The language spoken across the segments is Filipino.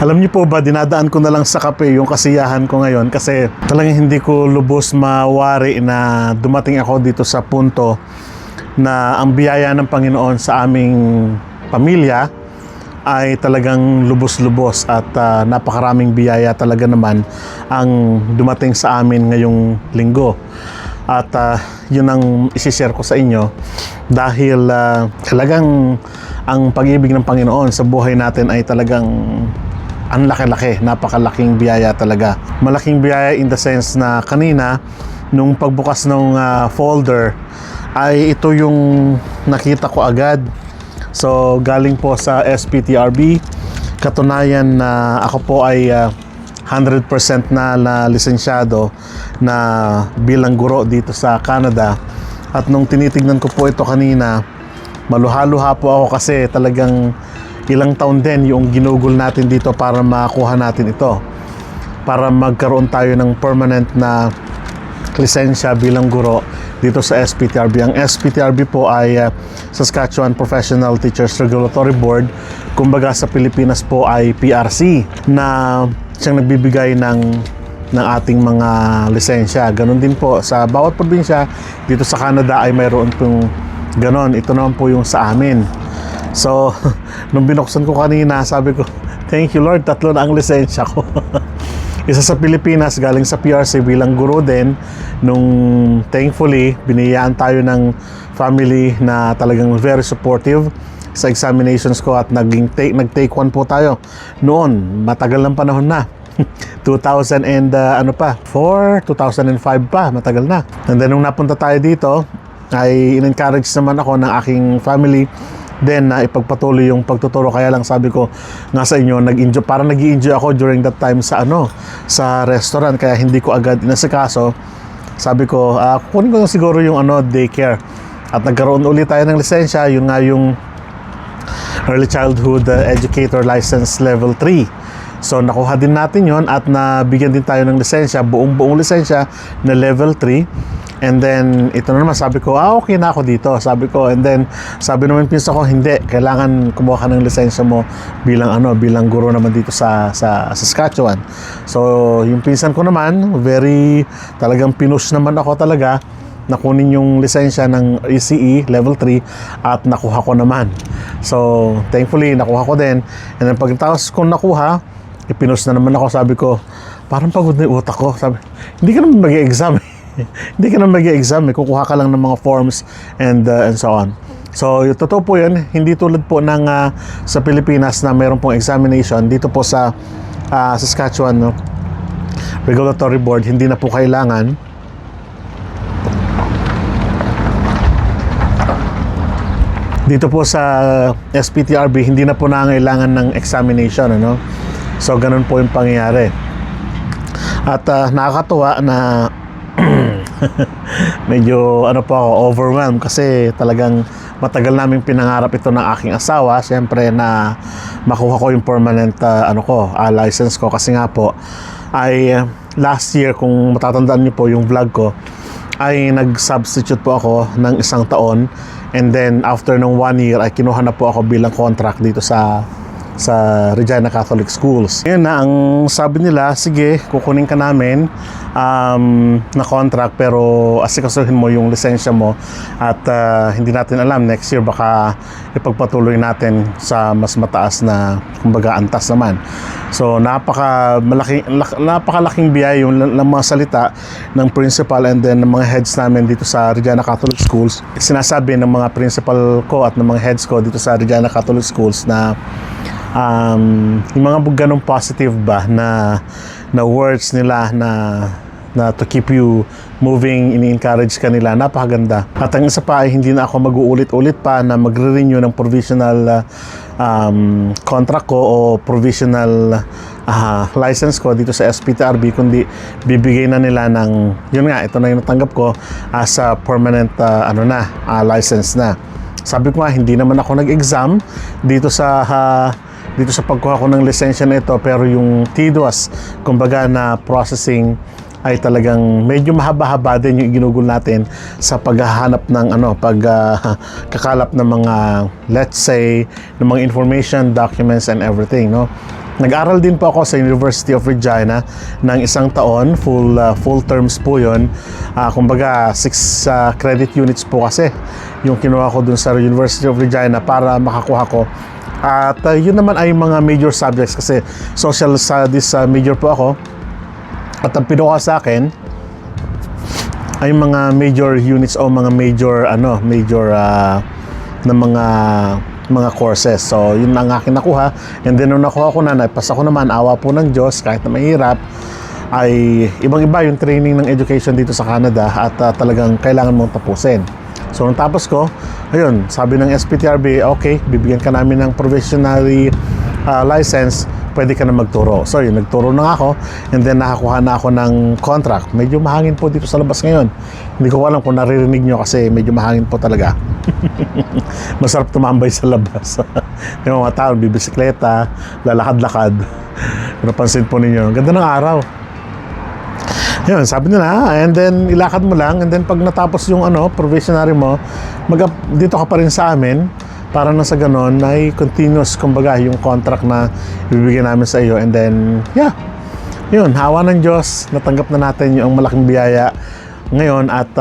Alam niyo po ba, dinadaan ko na lang sa kape yung kasiyahan ko ngayon kasi talagang hindi ko lubos mawari na dumating ako dito sa punto na ang biyaya ng Panginoon sa aming pamilya ay talagang lubos-lubos at napakaraming biyaya talaga naman ang dumating sa amin ngayong linggo. At yun ang isishare ko sa inyo dahil talagang ang pag-ibig ng Panginoon sa buhay natin ay talagang ang laki-laki, napakalaking biyaya talaga. Malaking biyaya in the sense na kanina, nung pagbukas ng folder, ay ito yung nakita ko agad. So, galing po sa SPTRB. Katunayan na ako po ay 100% na lisensyado na bilang guro dito sa Canada. At nung tinitignan ko po ito kanina, maluha-luha po ako kasi talagang ilang taon din yung ginugol natin dito para makuha natin ito. Para magkaroon tayo ng permanent na lisensya bilang guro dito sa SPTRB. Ang SPTRB po ay Saskatchewan Professional Teachers Regulatory Board. Kumbaga sa Pilipinas po ay PRC na siyang nagbibigay ng ating mga lisensya. Ganon din po sa bawat probinsya dito sa Canada ay mayroon pong ganon. Ito naman po yung sa amin. So, nung binuksan ko kanina, sabi ko, thank you Lord, 3 na ang lisensya ko. Isa sa Pilipinas, galing sa PRC bilang guro din. Nung thankfully, biniyaan tayo ng family na talagang very supportive sa examinations ko at nag-take 1 po tayo. Noon, matagal ng panahon na. 2000 and 2005 pa, matagal na. And then nung napunta tayo dito, ay in-encourage naman ako ng aking family then na ipagpatuloy yung pagtuturo. Kaya lang sabi ko nga sa inyo, parang nag-i-enjoy ako during that time sa sa restaurant, kaya hindi ko agad inasikaso. Sabi ko, kukunin ko siguro yung daycare. At nagkaroon ulit tayo ng lisensya, yun nga yung Early Childhood Educator License Level 3. So nakuha din natin yon at nabigyan din tayo ng lisensya, buong lisensya na level 3. And then ito na naman, sabi ko, okay na ako dito, sabi ko. And then sabi naman pinsa ko, hindi, kailangan kumuha ka ng lisensya mo bilang bilang guro naman dito sa Saskatchewan. So yung pinsan ko naman, very talagang pinush naman ako talaga na kunin yung lisensya ng ECE level 3 at nakuha ko naman. So thankfully nakuha ko din. And then pagkatapos kong nakuha, ipinush na naman ako. Sabi ko, parang pagod na yung utak ko. Sabi, hindi ka naman mag-i-exam. Hindi ka naman mag-i-exam. Kukuha ka lang ng mga forms and so on. So, yung totoo po yun. Hindi tulad po ng sa Pilipinas na mayroon pong examination. Dito po sa Saskatchewan Regulatory Board, hindi na po kailangan. Dito po sa SPTRB, hindi na po nangailangan ng examination, So, ganun po yung pangyayari. At nakakatuwa na medyo po ako overwhelmed kasi talagang matagal namin pinangarap ito ng aking asawa. Siyempre na makuha ko yung permanent license ko kasi nga po ay last year, kung matatandaan niyo po yung vlog ko, ay nag-substitute po ako ng 1 taon. And then after ng 1 year ay kinuha na po ako bilang contract dito sa Regina Catholic Schools. Yun na, ang sabi nila, sige, kukunin ka namin na contract pero asikasuhin mo yung lisensya mo at hindi natin alam, next year baka ipagpatuloy natin sa mas mataas na kumbaga antas naman. So napakalaking biyaya yung mga salita ng principal and then ng mga heads namin dito sa Regina Catholic Schools. Sinasabi ng mga principal ko at ng mga heads ko dito sa Regina Catholic Schools na yung mga ganong positive ba na words nila na to keep you moving, ini-encourage ka nila, napakaganda. At ang isa pa ay hindi na ako mag-uulit-ulit pa na magre-renew ng provisional contract ko o provisional license ko dito sa SPTRB, kundi bibigay na nila ng, yun nga, ito na yung natanggap ko as a permanent license na. Sabi ko nga, hindi naman ako nag-exam dito sa pagkuha ko ng lisensya na ito, pero yung TDOS, kumbaga na processing, ay talagang medyo mahaba-haba din yung ginugol natin sa paghahanap ng pagkakalap ng mga, let's say, ng mga information, documents and everything, Nag-aral din po ako sa University of Regina ng 1 taon, full terms po yun. Kumbaga 6 credit units po kasi yung kinuha ko dun sa University of Regina para makakuha ko. At yun naman ay mga major subjects kasi social studies major po ako. At ang pinuha sa akin ay mga major units o mga major na mga courses. So, yun ang akin nakuha. And then, nung nakuha ko na, naipasa ko naman, awa po ng Diyos, kahit na mahirap, ay ibang-iba yung training ng education dito sa Canada at talagang kailangan mong tapusin. So, nung tapos ko, ayun, sabi ng SPTRB, okay, bibigyan ka namin ng provisionary license, pwede ka na magturo. So, yun, nagturo na ako and then nakakuha na ako ng contract. Medyo mahangin po dito sa labas ngayon. Hindi ko alam kung naririnig nyo kasi medyo mahangin po talaga. Masarap tumambay sa labas. Yung mga tao, bibisikleta, lalakad-lakad. Kung napansin po ninyo, ganda ng araw. Yun, sabi nila, and then ilakad mo lang, and then pag natapos yung provisionary mo, dito ka pa rin sa amin, para na sa ganon, ay continuous, kumbaga, yung contract na ibibigay namin sa iyo, and then, yeah, yun, hawa ng Diyos, natanggap na natin yung malaking biyaya ngayon, at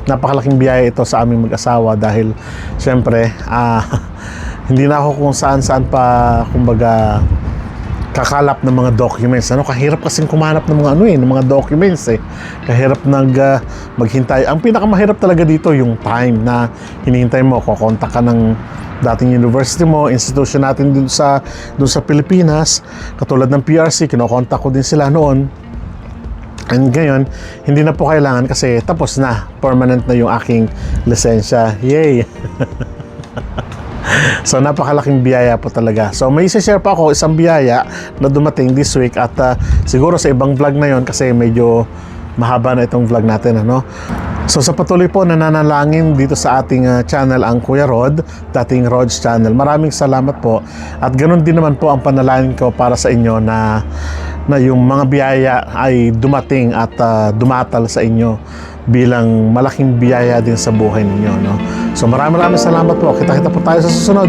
napakalaking biyaya ito sa aming mag-asawa, dahil, syempre, hindi na ako kung saan-saan pa, kumbaga, kakalap ng mga documents. Kahirap kasing kumanap ng mga ng mga documents eh. Kahirap maghintay. Ang pinakamahirap talaga dito yung time na hinihintay mo, kukontak ka ng dating university mo, institution natin dun sa Pilipinas, katulad ng PRC, kinokontak ko din sila noon. And ngayon, hindi na po kailangan kasi tapos na, permanent na yung aking lisensya. Yay! So, napakalaking biyaya po talaga. So, may isa-share pa ako isang biyaya na dumating this week at siguro sa ibang vlog na yon kasi medyo mahaba na itong vlog natin. So, sa patuloy po nananalangin dito sa ating channel ang Kuya Rod, dating Rod's Channel. Maraming salamat po. At ganun din naman po ang panalangin ko para sa inyo na yung mga biyaya ay dumating at dumatal sa inyo bilang malaking biyaya din sa buhay ninyo. So maraming salamat po. Kita-kita po tayo sa susunod.